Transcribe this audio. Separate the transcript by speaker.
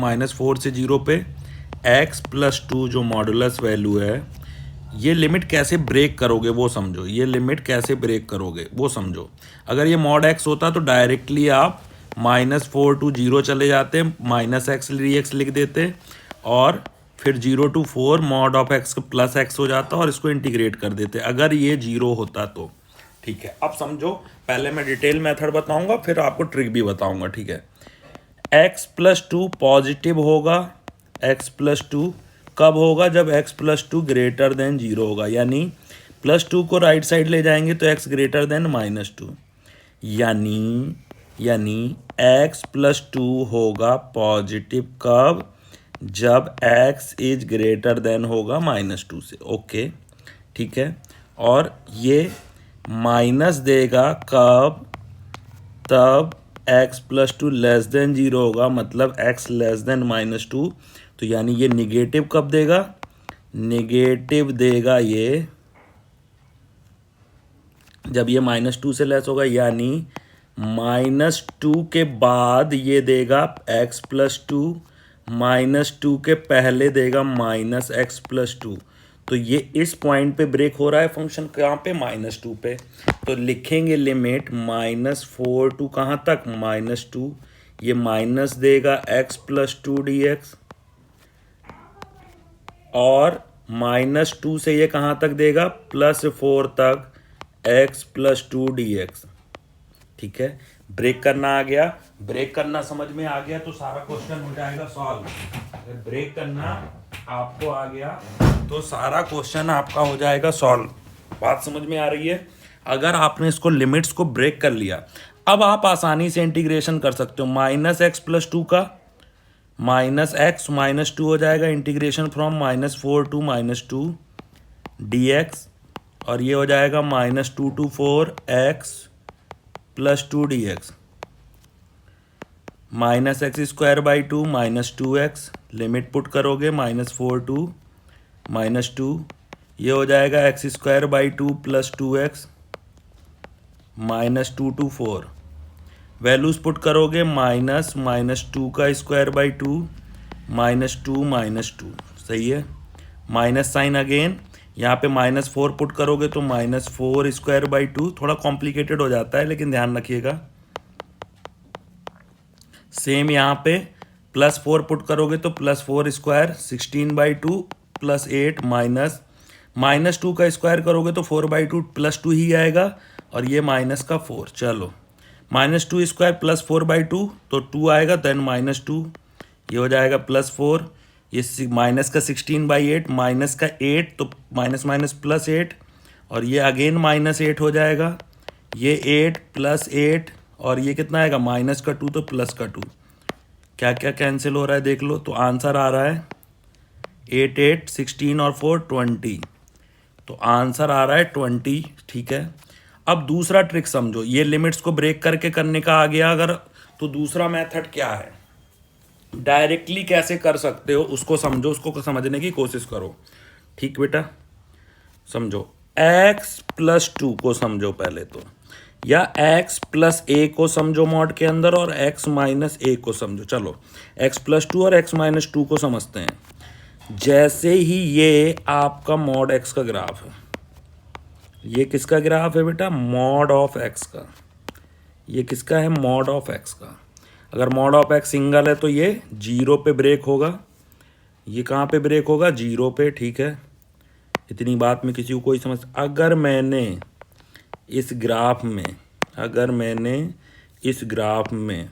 Speaker 1: -4 से 0 पे x+2 जो मॉडुलस वैल्यू है, ये लिमिट कैसे ब्रेक करोगे वो समझो। ये लिमिट कैसे ब्रेक करोगे वो समझो। अगर ये मॉड x होता तो डायरेक्टली आप -4 to 0 चले जाते, -x x लिख देते और फिर 0 to 4 mod of x plus x हो जाता और इसको इंटीग्रेट कर देते अगर ये 0 होता तो। ठीक है, अब समझो, पहले मैं डिटेल मेथड बताऊंगा फिर आपको ट्रिक भी बताऊंगा। ठीक है, x+2 पॉजिटिव होगा, x+2 कब होगा? जब x+2 ग्रेटर देन 0 होगा, यानी +2 को राइट साइड ले जाएंगे तो x ग्रेटर देन -2, यानी x+2 होगा पॉजिटिव कब? जब x इज ग्रेटर देन होगा -2 से। ओके, ठीक है, और ये माइनस देगा कब? तब x+2 लेस देन 0 होगा, मतलब x लेस देन -2, तो यानी ये निगेटिव कब देगा? निगेटिव देगा ये जब ये -2 से लेस होगा, यानी -2 के बाद ये देगा x+2, -2 के पहले देगा -x+2। तो ये इस पॉइंट पे ब्रेक हो रहा है फंक्शन, कहाँ पे? -2 पे। तो लिखेंगे लिमिट -4 टू कहाँ तक? -2। ये माइनस देगा x+2 dx और -2 से ये कहाँ तक देगा? +4 तक x+2 dx। ठीक है, ब्रेक करना आ गया। ब्रेक करना समझ में आ गया तो सारा क्वेश्चन हो जाएगा सॉल्व। अगर ब्रेक करना आपको आ गया तो सारा क्वेश्चन आपका हो जाएगा सॉल्व। बात समझ में आ रही है? अगर आपने इसको लिमिट्स को ब्रेक कर लिया, अब आप आसानी से इंटीग्रेशन कर सकते हो। -x+2 का -x -2 हो जाएगा, इंटीग्रेशन फ्रॉम -4 to -2 dx, और ये हो जाएगा -2 to 4 x+2 dx, -x² -2x, limit put करोगे -4 to -2, ये हो जाएगा x² + 2x -2 to 4, values put करोगे -2 का स्क्वायर/2 -2 सही है, माइनस साइन अगेन, यहाँ पे -4 पुट करोगे तो -4² थोड़ा कॉम्प्लिकेटेड हो जाता है लेकिन ध्यान रखिएगा। सेम यहाँ पे +4 पुट करोगे तो +4² 16/2 +8 -2 का स्क्वायर करोगे तो 4/2 +2 ही आएगा और ये -4। चलो, -2² +4/2 तो 2 आएगा, देन -2, ये हो जाएगा +4, ये माइनस का 16/8 माइनस का 8 तो +8 और ये अगेन -8 हो जाएगा, ये 8 +8 और ये कितना आएगा? -2 तो +2, क्या क्या कैंसिल हो रहा है देख लो। तो आंसर आ रहा है 8 8 16 और 4 20, तो आंसर आ रहा है 20। ठीक है, अब दूसरा ट्रिक समझो, ये लिमिट्स को ब्रेक करके करने का आ गया अगर, तो दूसरा मेथड क्या है, डायरेक्टली कैसे कर सकते हो उसको समझो, उसको समझने की कोशिश करो। ठीक बेटा, समझो, x+2 को समझो पहले तो, या x+a को समझो मॉड के अंदर और x-a को समझो। चलो, x+2 और x-2 को समझते हैं। जैसे ही ये आपका मॉड x का ग्राफ है, ये किसका ग्राफ है बेटा? मॉड ऑफ x का। ये किसका है? मॉड ऑफ x का। अगर मॉड ऑफ x सिंगल है तो ये 0 पे ब्रेक होगा, ये कहाँ पे ब्रेक होगा? 0 पे। ठीक है, इतनी बात में किसी को कोई समझ? अगर मैंने इस ग्राफ में